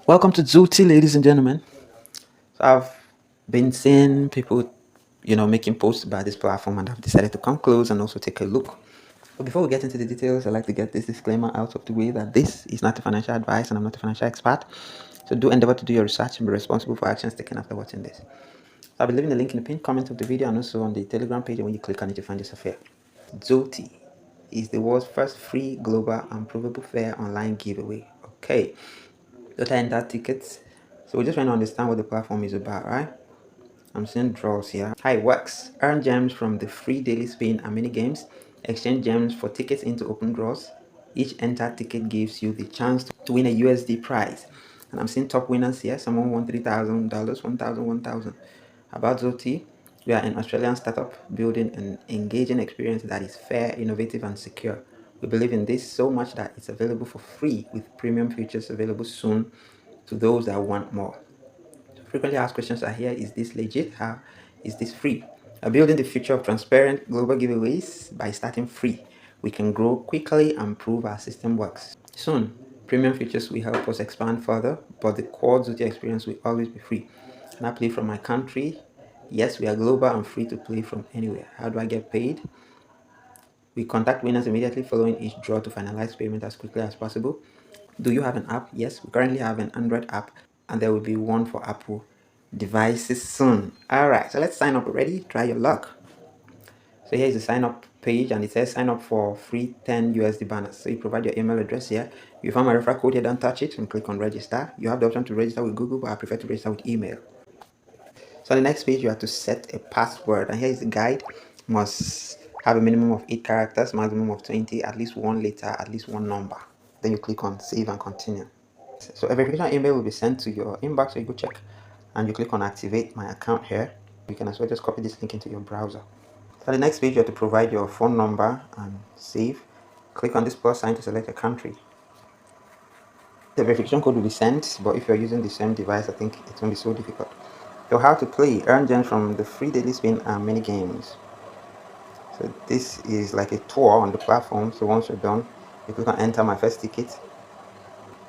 Welcome to Zulti, ladies and gentlemen. So I've been seeing people, making posts about this platform, and I've decided to come close and also take a look. But before we get into the details, I'd like to get this disclaimer out of the way that this is not a financial advice and I'm not a financial expert. So do endeavor to do your research and be responsible for actions taken after watching this. So I'll be leaving the link in the pinned comment of the video and also on the Telegram page, and when you click on it, you find yourself here. Zulti is the world's first free global and provable fair online giveaway. Okay. Data enter tickets. So we're just trying to understand what the platform is about, right? I'm seeing draws here. How it works. Earn gems from the free daily spin and mini games. Exchange gems for tickets into open draws. Each entered ticket gives you the chance to win a USD prize. And I'm seeing top winners here. Someone won $3,000, 1,000, 1,000. About Zulti, we are an Australian startup building an engaging experience that is fair, innovative, and secure. We believe in this so much that it's available for free with premium features available soon to those that want more. Frequently asked questions are here: is this legit? How is this free? We're building the future of transparent global giveaways by starting free. We can grow quickly and prove our system works. Soon, premium features will help us expand further, but the core Zulti experience will always be free. Can I play from my country? Yes, we are global and free to play from anywhere. How do I get paid? We contact winners immediately following each draw to finalize payment as quickly as possible. Do you have an app? Yes, we currently have an Android app, and there will be one for Apple devices soon. Alright, so let's sign up already. Try your luck. So here is the sign up page, and it says sign up for free 10 USD banners. So you provide your email address here. You found my referral code here, don't touch it, and click on register. You have the option to register with Google, but I prefer to register with email. So on the next page, you have to set a password, and here is the guide. You must have a minimum of 8 characters, maximum of 20, at least one letter, at least one number. Then you click on save and continue. So a verification email will be sent to your inbox, so you go check, and you click on activate my account here. You can as well just copy this link into your browser. So on the next page, you have to provide your phone number and save. Click on this plus sign to select a country. The verification code will be sent, but if you're using the same device, I think it won't be so difficult. So how to play: earn gems from the free daily spin and mini games. So this is like a tour on the platform. So once you're done, you click on enter my first ticket.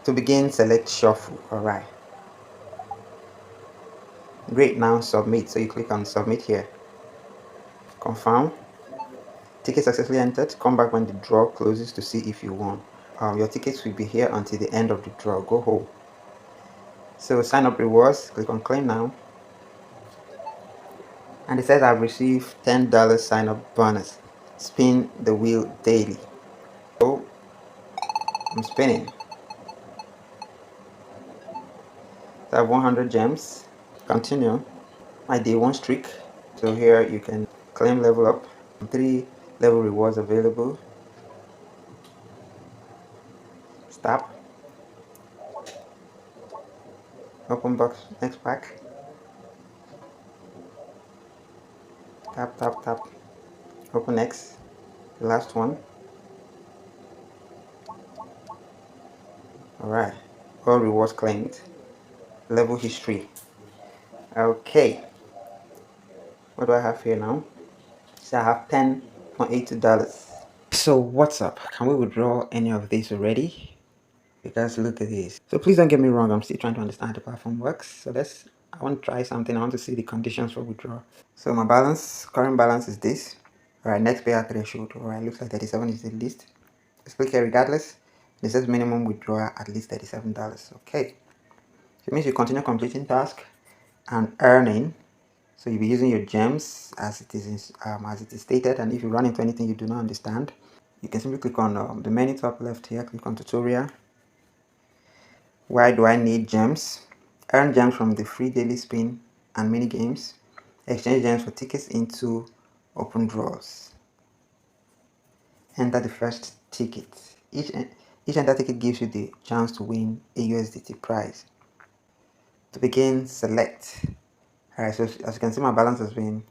To begin, select shuffle. Alright, great. Now submit. So you click on submit here. Confirm. Ticket successfully entered. Come back when the draw closes to see if you won. Your tickets will be here until the end of the draw. Go home. So sign up rewards. Click on claim now. And it says I've received $10 sign up bonus. Spin the wheel daily. So I'm spinning. So I have 100 gems. Continue. My day 1 streak. So here you can claim level up. 3 level rewards available. Stop. Open box next pack. Tap tap tap. Open next. The last one. Alright. All rewards claimed. Level history. Okay. What do I have here now? So I have $10.82. So what's up? Can we withdraw any of this already? Because look at this. So please don't get me wrong, I'm still trying to understand how the platform works. So I want to try something. I want to see the conditions for withdrawal. So my current balance is this. Alright, next payout threshold. Alright, looks like 37 is the least. Let's click here regardless. It says minimum withdrawal at least $37. Okay. So it means you continue completing task and earning. So you'll be using your gems as it is stated, and if you run into anything you do not understand, you can simply click on the menu top left here, click on tutorial. Why do I need gems? Earn gems from the free daily spin and mini games. Exchange gems for tickets into open draws. Enter the first ticket. Each enter ticket gives you the chance to win a USDT prize. To begin, select. Alright, so as you can see, my balance has been,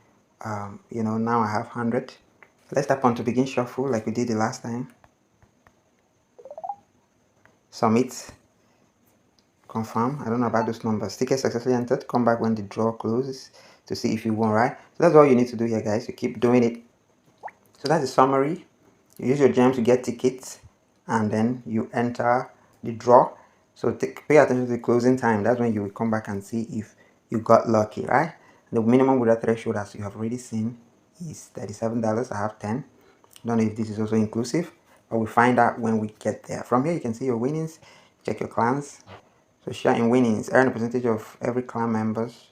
now I have 100. Let's tap on to begin shuffle like we did the last time. Submit. Confirm. I don't know about those numbers. Ticket successfully entered. Come back when the draw closes to see if you won, right? So that's all you need to do here, guys. You keep doing it. So that's the summary. You use your gems to get tickets, and then you enter the draw. So pay attention to the closing time. That's when you will come back and see if you got lucky, right? The minimum withdrawal threshold, as you have already seen, is $37. I have 10. Don't know if this is also inclusive, but we'll find out when we get there. From here, you can see your winnings, check your clans. So share in winnings, earn a percentage of every clan members.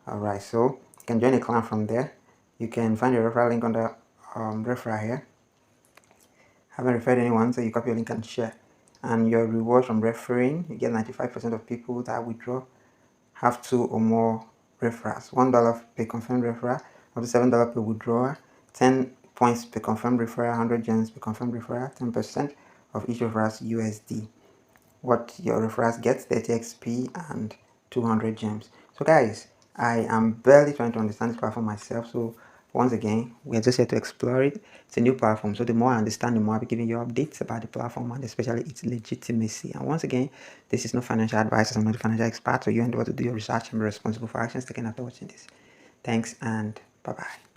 Alright, so you can join a clan from there. You can find your referral link on the referral here. Haven't referred anyone, so you copy your link and share. And your rewards from referring, you get 95% of people that withdraw have 2 or more referrals. $1 per confirmed referral, up to $7 per withdrawal, 10 points per confirmed referral, 100 gems per confirmed referral, 10% of each referral's USD. What your referrals get, 30 XP and 200 gems. So guys, I am barely trying to understand this platform myself, so once again, we are just here to explore it. It's a new platform, so the more I understand, the more I'll be giving you updates about the platform and especially its legitimacy. And once again, this is no financial advice. I'm not a financial expert, so you endeavor to do your research and be responsible for actions taken after watching this. Thanks and bye-bye.